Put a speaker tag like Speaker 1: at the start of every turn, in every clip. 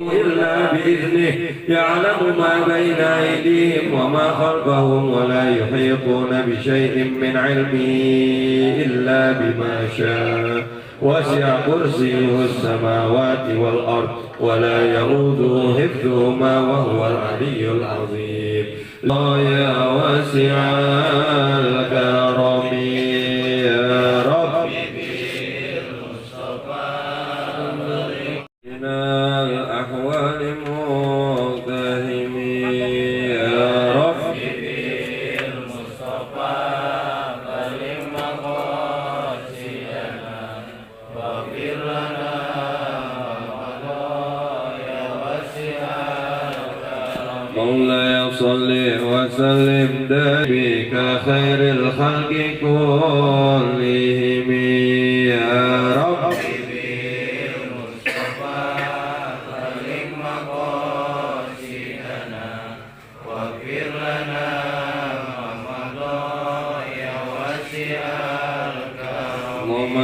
Speaker 1: إلا بإذنه يعلم ما بين أيديهم وما خلفهم ولا يحيطون بشيء من علمه إلا بما شاء وسع كرسيه السماوات والأرض ولا يؤوده حفظهما وهو العلي العظيم لا يا واسع الكرم يا رب الأحوال مغتهمين يا رب
Speaker 2: المصطفى بلغ مقاصدنا واغفر لنا خطايا واسع الكرم
Speaker 1: مولاي صل وسلم دائما خير الخلق كلهم يا رب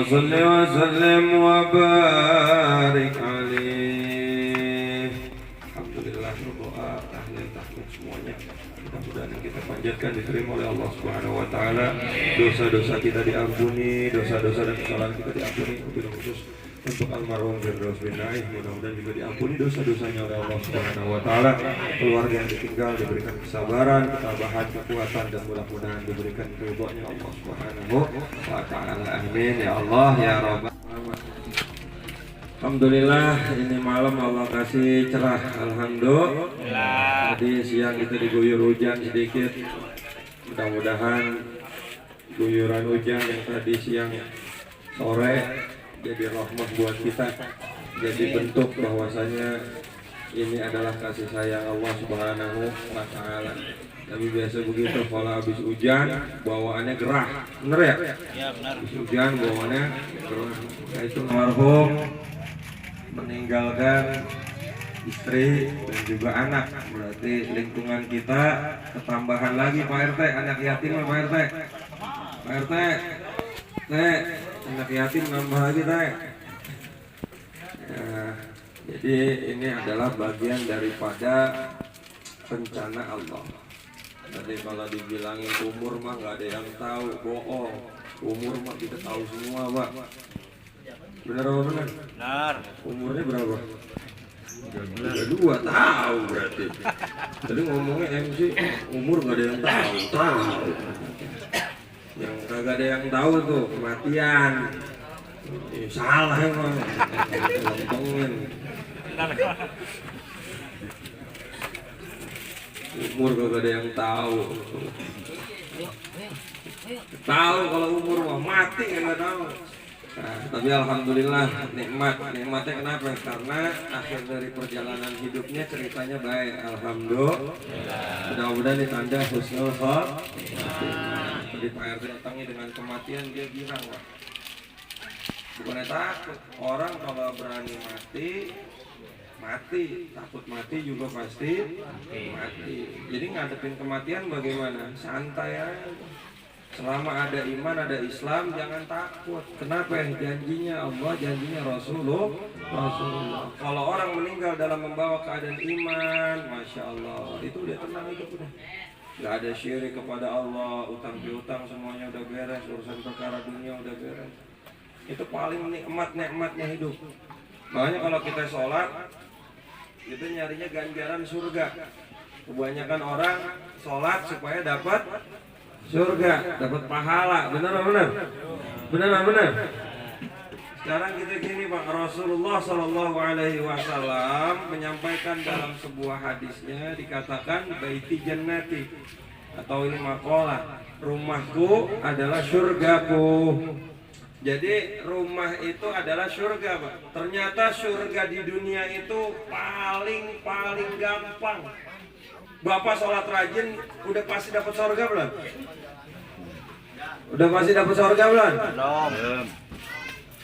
Speaker 1: صل وسلم وبارك عليه. Alhamdulillah berdoa tahlil tahmid semuanya mudah-mudahan kita panjatkan diterima oleh Allah Subhanahu wa taala, dosa-dosa kita diampuni, dosa-dosa dan kesalahan kita diampuni, wabil khusus untuk almarhum Firdaus bin Naif mudah-mudahan juga diampuni dosa-dosanya oleh Allah Subhanahu wa taala, keluarga yang ditinggal diberikan kesabaran, ketabahan, kekuatan dan mudah-mudahan diberikan ridhonya Allah Subhanahu wa taala. Amin ya Allah ya Rabb. Alhamdulillah ini malam Allah kasih cerah, alhamdulillah. Tadi siang kita diguyur hujan sedikit, mudah-mudahan guyuran hujan yang tadi siang sore jadi rahmat buat kita, jadi bentuk bahwasanya ini adalah kasih sayang Allah Subhanahu wa taala. Tapi biasa begitu kalau habis hujan bawaannya gerah, bener ya?
Speaker 2: Ya benar.
Speaker 1: Habis hujan bawaannya gerah. Nah, itu almarhum meninggalkan istri dan juga anak, berarti lingkungan kita ketambahan lagi Pak RT, anak yatim Pak RT. Pak RT, anak yatim nambah lagi teh. Ya, jadi ini adalah bagian daripada rencana Allah. Jadi kalau dibilangin umur mah nggak ada yang tahu, bohong. Umur mah kita tahu semua, Pak. Benar apa benar?
Speaker 2: Benar.
Speaker 1: Umurnya berapa? 32 tahu berarti. Tadi ngomongnya MC umur nggak ada yang tahu, tahu. Yang kagak ada yang tahu tuh kematian. Salah emang. Lontongin. Umur kagak ada yang tahu. Tahu kalau umur mah mati nggak tahu. Nah, tapi alhamdulillah nikmatnya kenapa? Karena akhir dari perjalanan hidupnya ceritanya baik, alhamdulillah. Mudah-mudahan ditanda husnul khotimah. Tadi Pak RT datangi dengan kematian dia bilang, Pak, bukannya takut, orang kalau berani mati, takut mati juga pasti mati. Jadi ngadepin kematian bagaimana? Santai aja. Selama ada iman, ada Islam, jangan takut. Kenapa? Janjinya Allah, janjinya Rasulullah. Kalau orang meninggal dalam membawa keadaan iman, Masya Allah, itu udah tenang hidup udah. Gak ada syirik kepada Allah, utang piutang semuanya udah beres, urusan perkara dunia udah beres. Itu paling nikmatnya hidup. Makanya kalau kita sholat, itu nyarinya ganjaran surga. Kebanyakan orang sholat supaya dapat surga, dapat pahala. Benar. Sekarang kita gini Pak, Rasulullah Shallallahu Alaihi Wasallam menyampaikan dalam sebuah hadisnya, dikatakan baiti jannati, atau ini maqalah, rumahku adalah surgaku. Jadi rumah itu adalah surga Pak. Ternyata surga di dunia itu paling gampang. Bapak sholat rajin, udah pasti dapat surga belum? Udah pasti dapat surga belum?
Speaker 2: Belum.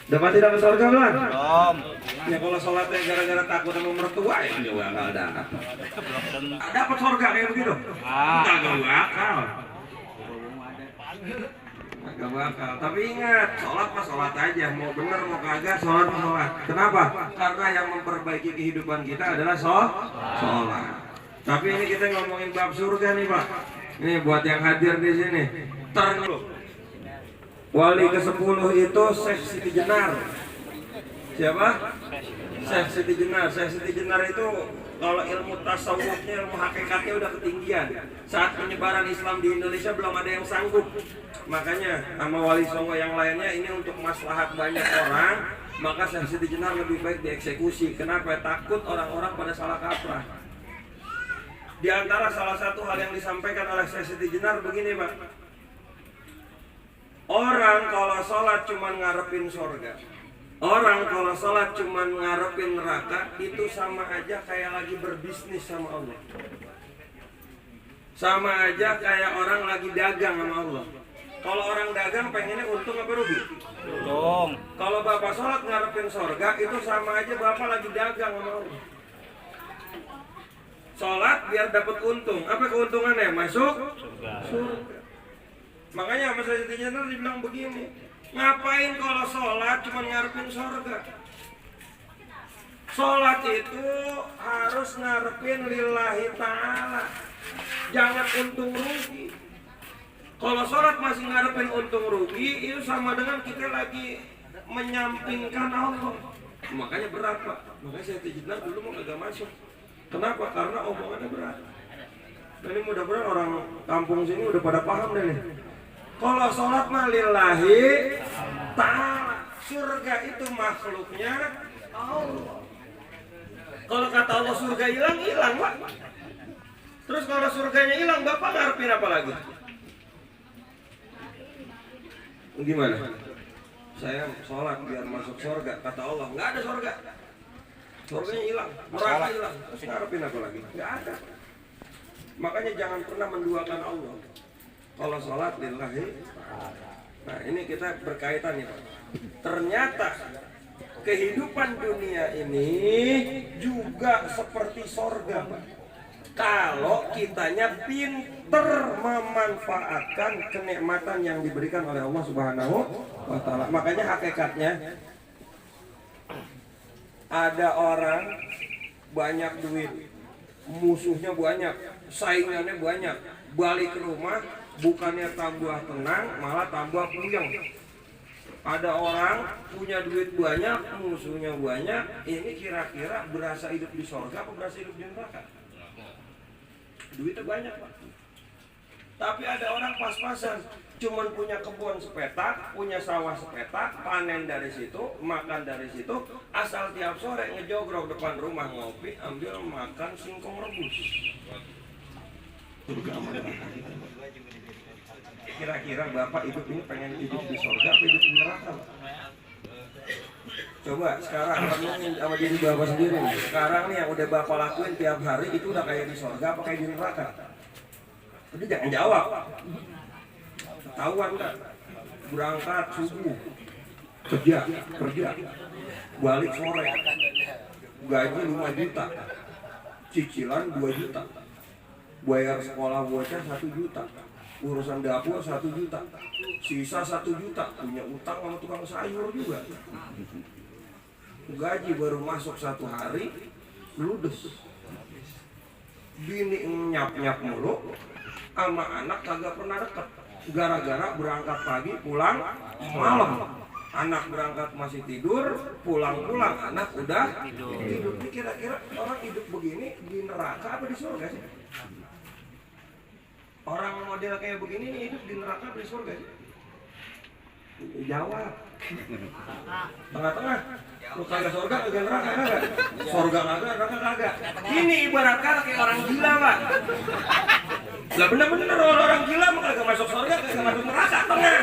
Speaker 1: Udah pasti dapat surga belum?
Speaker 2: Belum.
Speaker 1: Ya kalau sholatnya gara-gara takut sama mertua ya juga nggak ada. Dapat surga kayak begitu? Nggak akal. Agak bakal. Tapi ingat, sholat mah sholat aja. Mau bener mau kagak, sholat mah sholat. Kenapa? Karena yang memperbaiki kehidupan kita adalah sholat. Tapi ini kita ngomongin bab surga nih Pak. Ini buat yang hadir di sini. Wali ke-10 itu Syekh Siti Jenar. Siapa? Syekh Siti Jenar. Syekh Siti Jenar itu kalau ilmu tasawufnya, ilmu hakikatnya udah ketinggian. Saat penyebaran Islam di Indonesia belum ada yang sanggup. Makanya sama Wali Songo yang lainnya ini untuk maslahat banyak orang, maka Syekh Siti Jenar lebih baik dieksekusi. Kenapa? Takut orang-orang pada salah kaprah. Di antara salah satu hal yang disampaikan oleh Syekh Siti Jenar begini Pak. Orang kalau sholat cuma ngarepin surga, orang kalau sholat cuma ngarepin neraka, itu sama aja kayak lagi berbisnis sama Allah. Sama aja kayak orang lagi dagang sama Allah. Kalau orang dagang pengennya untung apa rugi?
Speaker 2: Untung.
Speaker 1: Kalau bapak sholat ngarepin surga, itu sama aja bapak lagi dagang sama Allah. Sholat biar dapat untung. Apa keuntungannya? Masuk surga. Makanya Mas Siti Jenar dibilang begini, ngapain kalau sholat cuma ngarepin surga? Sholat itu harus ngarepin lillahi ta'ala, jangan untung rugi. Kalau sholat masih ngarepin untung rugi, itu sama dengan kita lagi menyampingkan Allah. Makanya berat Pak. Makanya Siti Jenar dulu mau kagak masuk. Kenapa? Karena omongannya berat. Dan ini mudah-mudahan orang kampung sini udah pada paham deh nih. Kalau sholat mah lillahi ta'ala, surga itu makhluknya Allah. Kalau kata Allah surga hilang, hilang Pak. Terus kalau surganya hilang, Bapak ngarepin apa lagi? Gimana? Saya sholat biar masuk surga, kata Allah, nggak ada surga. Surganya hilang, neraka hilang. Terus ngarepin apa lagi? Nggak ada. Makanya jangan pernah menduakan Allah. Kalau sholat lillahi. Nah ini kita berkaitan nih Pak. Ternyata kehidupan dunia ini juga seperti sorga Pak. Kalau kitanya pinter memanfaatkan kenikmatan yang diberikan oleh Allah Subhanahu wa Ta'ala. Makanya hakikatnya ada orang banyak duit, musuhnya banyak, saingannya banyak, balik ke rumah bukannya tambah tenang, malah tambah puyeng. Ada orang punya duit banyak, musuhnya banyak, ini kira-kira berasa hidup di surga apa berasa hidup di neraka? Duitnya banyak Pak. Tapi ada orang pas-pasan, cuman punya kebun sepetak, punya sawah sepetak, panen dari situ, makan dari situ, asal tiap sore ngejogrok depan rumah ngopi, ambil makan singkong rebus. Kira-kira Bapak hidup ini pengen hidup di surga atau hidup di neraka? Coba sekarang renungin sama diri Bapak sendiri nih. Sekarang nih yang udah Bapak lakuin tiap hari itu udah kayak di surga apa kayak di neraka? Tapi jangan jawab. Ketahuan kan? Berangkat subuh, kerja, balik sore, gaji 5 juta, cicilan 2 juta, bayar sekolah bocah 1 juta, urusan dapur 1 juta, sisa 1 juta, punya utang sama tukang sayur juga. Gaji baru masuk 1 hari, ludes. Bini nyap-nyap mulu, sama anak kagak pernah deket. Gara-gara berangkat pagi, pulang malam. Anak berangkat masih tidur, pulang-pulang anak udah tidur. Ini kira-kira orang hidup begini di neraka apa di surga sih? Orang model kayak begini nih hidup di neraka apa di surga sih? Jawab. Tengah-tengah. Lu kagak surga, kagak neraka, kagak. Surga kagak, neraka kagak. Ini ibarat kata kayak orang gila, Pak. Lah bener-bener orang gila mah kagak masuk surga, kagak masuk neraka, tengah.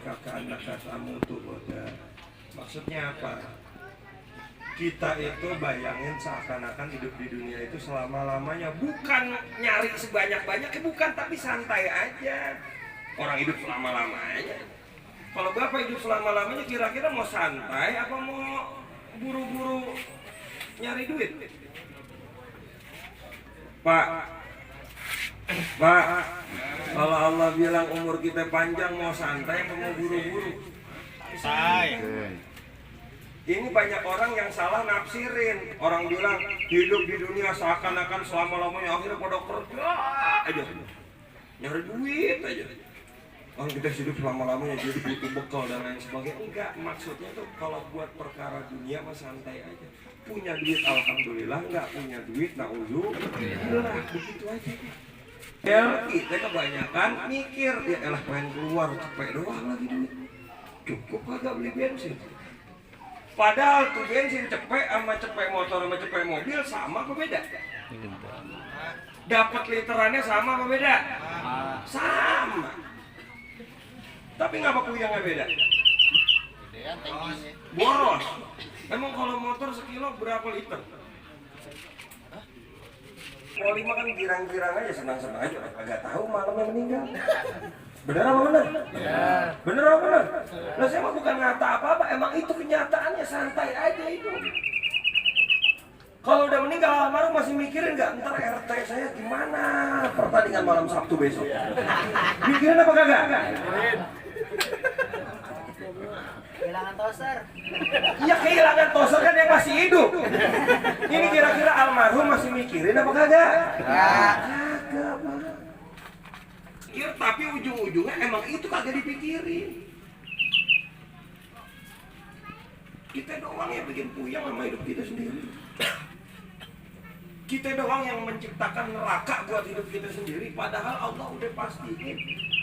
Speaker 1: Kakak anak kamu tuh bodoh. Maksudnya apa? Kita itu bayangin seakan-akan hidup di dunia itu selama-lamanya. Bukan nyari sebanyak-banyaknya, bukan, tapi santai aja. Orang hidup selama-lamanya. Kalau Bapak hidup selama-lamanya kira-kira mau santai apa mau buru-buru nyari duit? Pak, Kalau Allah bilang umur kita panjang mau santai atau mau buru-buru? Ini banyak orang yang salah nafsirin. Orang bilang hidup di dunia seakan-akan selama-lamanya, akhirnya pada kerja aja, nyari duit aja. Orang kita hidup selama-lamanya jadi butuh bekal dan lain sebagainya. Enggak, maksudnya tuh kalau buat perkara dunia mah santai aja. Punya duit alhamdulillah, enggak punya duit naudzubillah, begitu aja. Ya kita kebanyakan mikir, ya elah pengen keluar cepet doang lagi duit. Cukup kagak beli bensin. Padahal tuh bensin cepet sama cepet motor sama cepet mobil sama apa beda? Dapat literannya sama apa beda? Sama. Tapi ngapa kuyangnya beda? Boros. Emang kalau motor sekilo berapa liter? Kalau 5 kan girang-girang aja, senang-senang aja. Agak tahu malamnya meninggal. Bener apa bener? Ya. Bener apa bener? Nah saya mah bukan ngata apa-apa, emang itu kenyataannya, santai aja itu. Kalau udah meninggal almarhum masih mikirin nggak? Ntar RT saya gimana pertandingan malam Sabtu besok? Mikirin apa kagak?
Speaker 3: Kehilangan toser.
Speaker 1: Iya kehilangan toser kan yang masih hidup. Ini kira-kira almarhum masih mikirin apa kagak? Kagak, Pak. Tapi ujung-ujungnya emang itu kagak dipikirin. Kita doang yang bikin puyeng sama hidup kita sendiri. Kita doang yang menciptakan neraka buat hidup kita sendiri. Padahal Allah udah pastiin.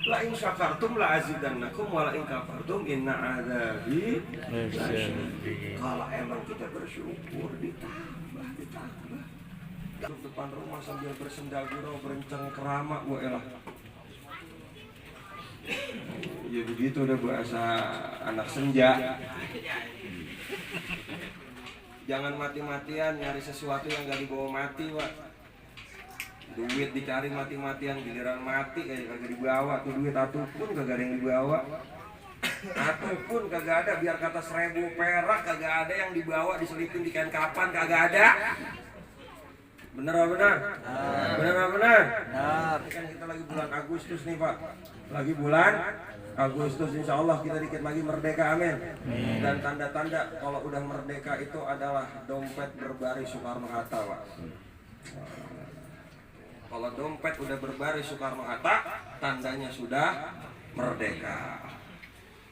Speaker 1: La in syakartum la azidannakum wa la in kafartum inna adzabi lasyadid. Kalau emang kita bersyukur ditambah. Duduk depan rumah sambil bersendagurau, berenceng-kerama, wah elah. Ya begitu udah bahasa anak senja. Jangan mati-matian nyari sesuatu yang gak dibawa mati, Pak. Duit dicari mati-matian, giliran mati kayak kagak dibawa. Tuh duit atuh pun kagak ada yang dibawa. Atuh pun kagak ada, biar kata 1000 perak kagak ada yang dibawa, diselipin di kain kapan kagak ada. Bener apa benar? Bener apa benar? Ini kan kita lagi bulan Agustus nih, Pak. Lagi bulan Agustus, insya Allah kita dikit lagi merdeka, amin. Dan tanda-tanda kalau udah merdeka itu adalah dompet berbaris Soekarno-Hatta, Pak. Kalau dompet udah berbaris Soekarno-Hatta, tandanya sudah merdeka.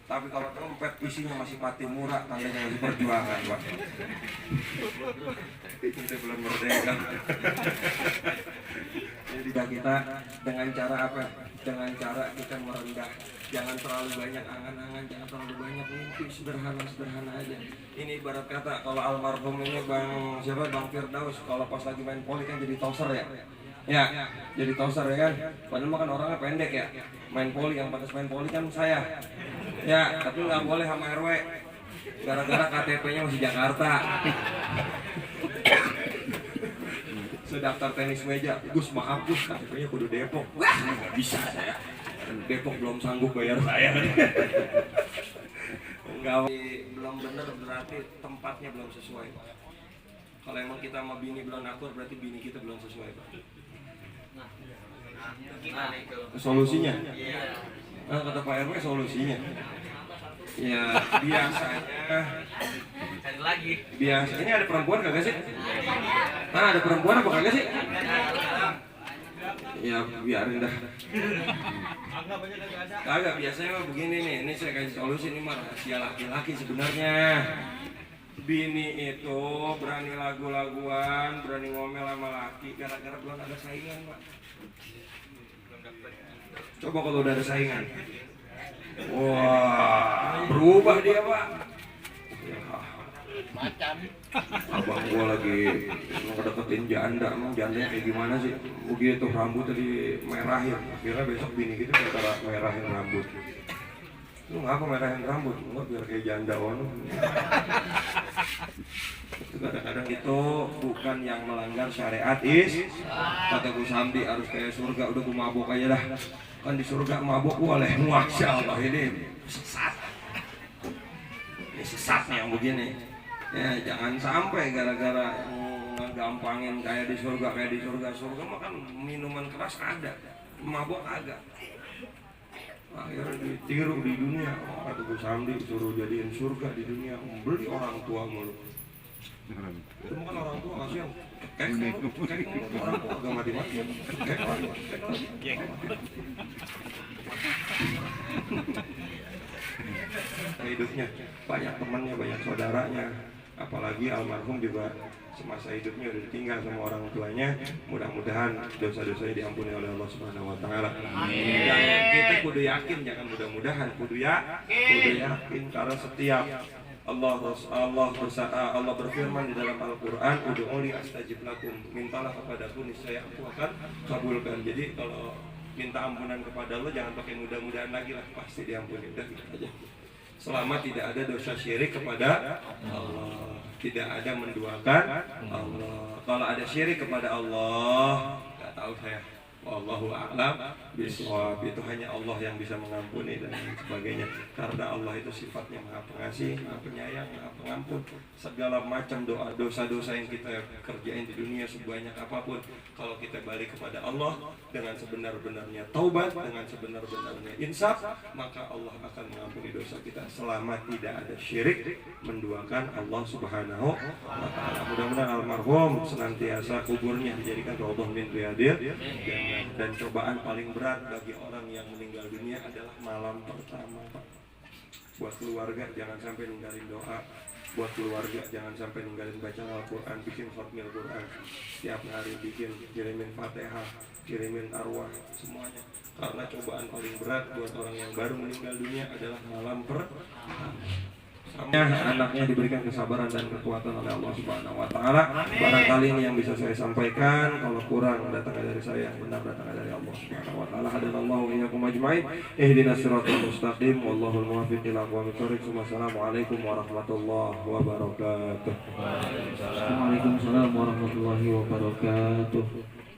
Speaker 1: Tapi kalau dompet isinya masih Patimura, tandanya masih perjuangan, Pak. Kita belum merdeka. Jadi kita dengan cara apa? Dengan cara kita merendah. Jangan terlalu banyak angan-angan, jangan terlalu banyak mimpi, sederhana-sederhana aja. Ini ibarat kata kalau almarhum ini Bang Firdaus, kalau pas lagi main poli kan jadi toser ya. Ya, jadi toser ya kan. Padahal mah kan orangnya pendek ya. Main poli, yang pantas main poli kan saya. Ya, tapi nggak boleh sama RW. Gara-gara KTP-nya masih Jakarta. Sedaftar tenis meja, Gus maaf Gus, KTP-nya kudu Depok. Wah, nggak bisa saya. Depok belum sanggup bayar saya. Enggak, belum bener berarti tempatnya belum sesuai, Pak. Kalau emang kita sama bini belum akur, berarti bini kita belum sesuai, Pak. Solusinya? Nah, kata Pak RW solusinya. Ya biasa. Ini ada perempuan kagak sih? Nah, ada perempuan apa kagak sih? Ya biarin dah. Kagak, biasanya mah begini nih. Ini saya kasih solusi nih, mah rahasia laki-laki sebenarnya. Bini itu berani lagu-laguan, berani ngomel sama laki gara-gara belum ada saingan, Pak. Coba kalau udah ada saingan. Wah, berubah dia, Pak. Ya,
Speaker 3: Macam.
Speaker 1: abang gua lagi ngedeketin janda, emang jandanya kayak gimana sih? Begitu rambutnya dimerahin, akhirnya besok bini gitu cara merahin rambut. Lu ngapa merahin rambut? Enggak, biar kayak janda ono. Kadang-kadang itu bukan yang melanggar syariat kata Gus Hamdi harus kayak surga, udah gua mabok aja dah. Kan di surga mabok boleh, masya Allah ini sesat. Ini sesat nih yang begini. Ya jangan sampai gara-gara gampangin kayak di surga. Surga mah kan minuman keras ada. mabok agak. Akhirnya ditiru di dunia. Kata Gus Hamdi suruh jadiin surga di dunia, beli orang tua mulu. Itu bukan orang tua kasihan. Kek orang tua agak mati-mati. Kek lagi. Hidupnya banyak temannya, banyak saudaranya, apalagi almarhum juga semasa hidupnya udah ditinggal sama orang tuanya. Mudah-mudahan dosa-dosanya diampuni oleh Allah Subhanahu wa taala. Dan kita kudu yakin, jangan mudah-mudahan, kudu yakin karena setiap Allah berfirman di dalam Al-Qur'an, ud'uuni astajib lakum, mintalah kepadaku niscaya aku akan kabulkan. Jadi kalau minta ampunan kepada Allah jangan pakai mudah-mudahan lagi lah, pasti diampuni. Udah gitu aja. Selama tidak ada dosa syirik kepada Allah, tidak ada menduakan Allah. Kalau ada syirik kepada Allah, nggak tahu saya. Wallahu a'lam bishawab. Itu hanya Allah yang bisa mengampuni dan sebagainya. Karena Allah itu sifatnya Maha Pengasih, Maha Penyayang, Maha Pengampun. Segala macam dosa-dosa yang kita kerjain di dunia sebanyak apapun, kalau kita balik kepada Allah dengan sebenar-benarnya taubat, dengan sebenar-benarnya insaf, maka Allah akan mengampuni dosa kita selama tidak ada syirik menduakan Allah Subhanahu wa taala. Mudah-mudahan almarhum senantiasa kuburnya dijadikan raudhah min riyadil jannah. Dan cobaan paling berat bagi orang yang meninggal dunia adalah malam pertama, Pak. Buat keluarga jangan sampai ninggalin doa. Buat keluarga jangan sampai ninggalin baca Al-Quran, bikin khatmil Quran setiap hari, bikin, kirimin Fatihah, kirimin arwah, semuanya. Karena cobaan paling berat buat orang yang baru meninggal dunia adalah malam pertama. Anaknya diberikan kesabaran dan kekuatan oleh Allah Subhanahu wa taala. Barangkali ini yang bisa saya sampaikan, kalau kurang datangnya dari saya, benar datangnya dari Allah Subhanahu wa taala. Hadanallahu wa iyyakum ajmain. Ihdinas siratal mustaqim, wallahul muwaffiq ila aqwamit thoriq. Wassalamualaikum warahmatullahi wabarakatuh.
Speaker 4: Waalaikumsalam warahmatullahi wabarakatuh.